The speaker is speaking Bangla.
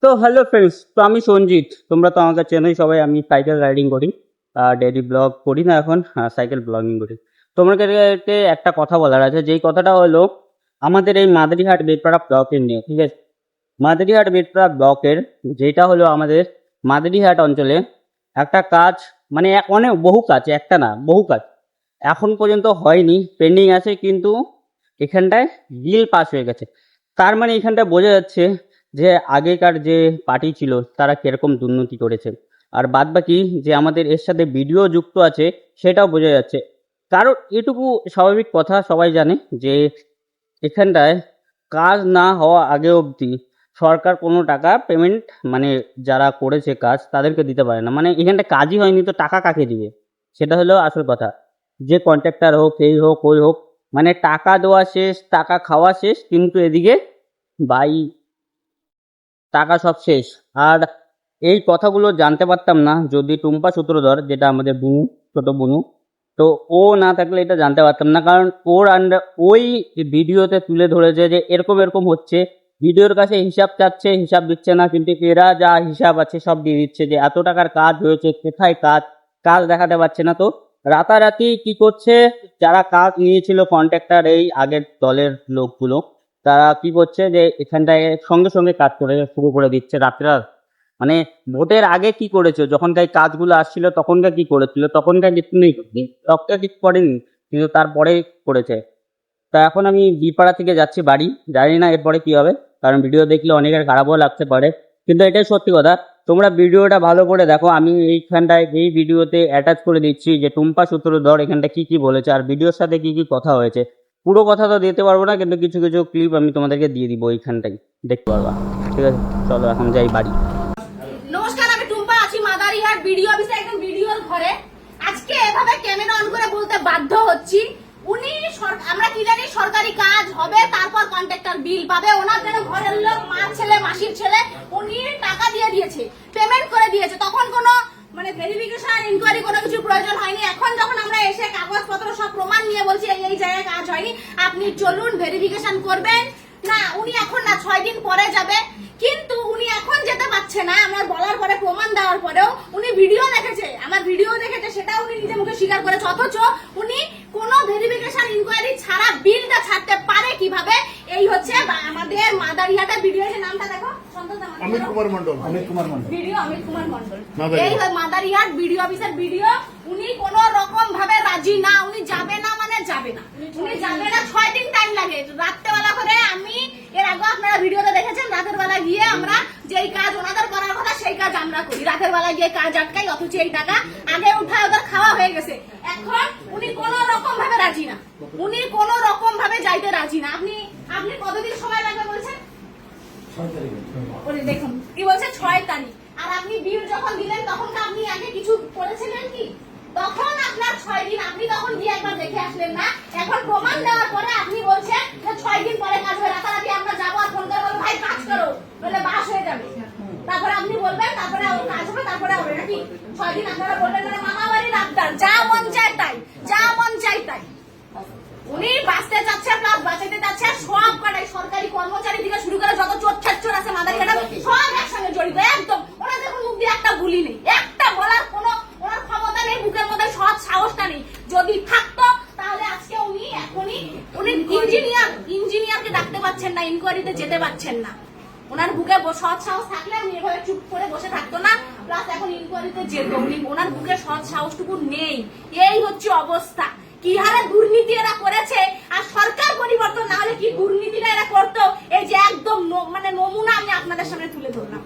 তো হ্যালো ফ্রেন্ডস, তো আমি সঞ্জিত। তোমরা তো আমাকে চেনোই সবাই। আমি সাইকেল রাইডিং করি, ডেইলি ব্লগ করি না এখন, সাইকেল ব্লগিং করি। তোমাদেরকে একটা কথা বলার আছে, যেই কথাটা হলো আমাদের এই মাদারিহাট বেতপাড়া ব্লকের নিয়ে, ঠিক আছে? মাদারিহাট বেতপাড়া ব্লকের যেটা হলো আমাদের মাদারিহাট অঞ্চলে একটা কাজ, মানে অনেক বহু কাজ, একটা না বহু কাজ এখন পর্যন্ত হয়নি, পেন্ডিং আছে। কিন্তু এখানটায় বিল পাস হয়ে গেছে। তার মানে এখানটায় বোঝা যাচ্ছে যে আগেকার যে পার্টি ছিল তারা কিরকম দুর্নীতি করেছে। আর বাদ বাকি যে আমাদের এর সাথে ভিডিও যুক্ত আছে সেটাও বোঝা যাচ্ছে। কারণ এটুকু স্বাভাবিক কথা, সবাই জানে যে এখানটায় কাজ না হওয়া আগে অবধি সরকার কোনো টাকা পেমেন্ট, মানে যারা করেছে কাজ তাদেরকে দিতে পারে না। মানে এখানটা কাজই হয়নি তো টাকা কাকে দিবে, সেটা হলো আসল কথা। যে কন্ট্রাক্টর হোক, এই হোক ওই হোক, মানে টাকা দেওয়া শেষ, টাকা খাওয়া শেষ, কিন্তু এদিকে ভাই টাকা সব শেষ। আর এই কথাগুলো জানতে পারতাম না যদি টুম্পা সূত্রধর, যেটা আমাদের বুনু, ছোট বুনু, তো ও না থাকলে এটা জানতে পারতাম না। কারণ ওর আন্ডার ওই ভিডিওতে তুলে ধরেছে যে এরকম এরকম হচ্ছে, ভিডিওর কাছে হিসাব চাচ্ছে, হিসাব দিচ্ছে না, কিন্তু এরা যা হিসাব আছে সব দিয়ে দিচ্ছে যে এত টাকার কাজ হয়েছে, কোথায় কাজ, কাজ দেখাতে পারছে না। তো রাতারাতি কি করছে, যারা কাজ নিয়েছিল কন্ট্রাক্টর, এই আগের দলের লোকগুলো, তারা কি করছে যে এখানটায় সঙ্গে সঙ্গে কাজ করে শুরু করে দিচ্ছে রাত্রে। মানে ভোটের আগে কি করেছে, যখনকার কাজগুলো আসছিল তখনকার কি করেছিল, তখনকার কিছু নেই, তখনকার কিছু করেনি, কিন্তু তারপরে করেছে। তা এখন আমি বিপাড়া থেকে যাচ্ছি বাড়ি, জানি না এরপরে কি হবে, কারণ ভিডিও দেখলে অনেকের খারাপও লাগতে পারে। কিন্তু এটাই সত্যি কথা, তোমরা ভিডিওটা ভালো করে দেখো। আমি এইখানটায় এই ভিডিওতে অ্যাটাচ করে দিচ্ছি যে টুম্পা সূত্রধর এখানটা কি কি বলেছে আর ভিডিওর সাথে কি কি কথা হয়েছে। পুরো কথা তো দিতে পারবো না, কিন্তু কিছু কিছু ক্লিপ আমি তোমাদেরকে দিয়ে দিব, এইখানটাই দেখতে পারবা। ঠিক আছে, চলো এখন যাই বাড়ি। নমস্কার, আমি টুম্পা, আছি মাদারিহাট ভিডিও অফিসে, একদম ভিডিওর ঘরে। আজকে এভাবে ক্যামেরা অন করে বলতে বাধ্য হচ্ছি, উনি আমরা কি জানি সরকারি কাজ হবে, তারপর কন্ট্রাক্টর বিল পাবে। ওনার জন্য ঘরের লোক, মার ছেলে, মাসির ছেলে, উনি টাকা দিয়ে দিয়েছে, পেমেন্ট করে দিয়েছে। তখন কোনো মানে ভেরিফিকেশন, ইনকোয়ারি কোনো কিছু প্রয়োজন হয়নি। এখন যখন আমরা এসে কাগজপত্র সব প্রমাণ নিয়ে বলছি এই জায়গায় কাজ হয়নি, আপনি চলুন ভেরিফিকেশন করবেন, না উনি এখন না 6 দিন পরে যাবে। কিন্তু উনি এখন যেতে পারছে না, আমার বলার পরে, প্রমাণ দেওয়ার পরেও। উনি ভিডিও দেখেছে, আমার ভিডিও দেখেছে, সেটা উনি নিজে মুখে স্বীকার করেছে। অথচ উনি কোনো ভেরিফিকেশন, ইনকোয়ারি ছাড়া বিলটা ছাড়তে পারে কিভাবে? এই হচ্ছে আমাদের মাদারিহাটের ভিডিও। নামটা দেখো, অমিত কুমার মন্ডল, ভিডিও অমিত কুমার মন্ডল। এই মাদারিহাট ভিডিও অফিসের ভিডিও। উনি কোন রকম ভাবে রাজি না, উনি যাবে না, মানে যাবে না, উনি যাবে না। 6 দিন টাইম লাগে, রাত্রেবেলা করে। আমি এর আগে আপনারা ভিডিওতে দেখেছেন, রাতের বেলা গিয়ে আমরা যেই কাজ ওনাদের করার কথা সেই কাজ আমরা করি, রাতের বেলা গিয়ে কাজ আটকাই, অথচ এই টাকা আগে উঠায় ওদের খাওয়া হয়ে গেছে। এখন উনি কোন রকম ভাবে রাজি না, উনি কোন রকম ভাবে যাইতে রাজি না। আপনি আপনি কতদিন সময় লাগবে বলছেন? দেখুন কি বলছে, 6 তারিখ। আর আপনি বিল যখন দিলেন তখন আপনি আগে কিছু করেছিলেন কি? তখন আপনার 6 দিন, আপনি তখন দিয়ে একবার দেখে আসলেন না। এখন প্রমাণ দেওয়ার পরে আপনি বলছেন যে 6 দিন পরে কাজ হবে। রাতারাতি আমরা যাবো আর ফোন করে বলবো ভাই কাজ করো, বলে বাস হয়ে যাবে। তারপরে আপনি বলবেন তারপরে কাজ হবে, তারপরে হবে নাকি? 6 দিন আপনারা বলবেন মানে মামা বাড়ির আবদার, যা মন চায় তাই, যা মন চায় তাই। উনি বাঁচতে চাচ্ছে, প্লাস বাঁচাতে চাচ্ছে। সব কটাই সরকারি কর্মচারী থেকে শুরু করে যত চোর ছাচ্চর আছে মাদারিহাটে, সব একসঙ্গে জড়িত একদম। ওনাদের কোনো মুখ দিয়ে একটা বুলি নেই, একটা বলার কোনো ওনার ক্ষমতা নেই, বুকের মধ্যে সৎ সাহসটা নেই। যদি থাকতো তাহলে আজকে উনি এখনই, উনি ইঞ্জিনিয়ারকে ডাকতে পারছেন না, ইনকোয়ারিতে যেতে পারছেন না। ওনার বুকে সৎ সাহস থাকলে উনি এভাবে চুপ করে বসে থাকতো না, প্লাস এখন ইনকোয়ারিতে যেত। উনি ওনার বুকে সৎ সাহসটুকু নেই। এই হচ্ছে অবস্থা। কি হারে দুর্নীতি এরা করেছে, আর সরকার পরিবর্তন না হলে কি দুর্নীতিটা এরা করতো, এই যে একদম মানে নমুনা আমি আপনাদের সামনে তুলে ধরলাম।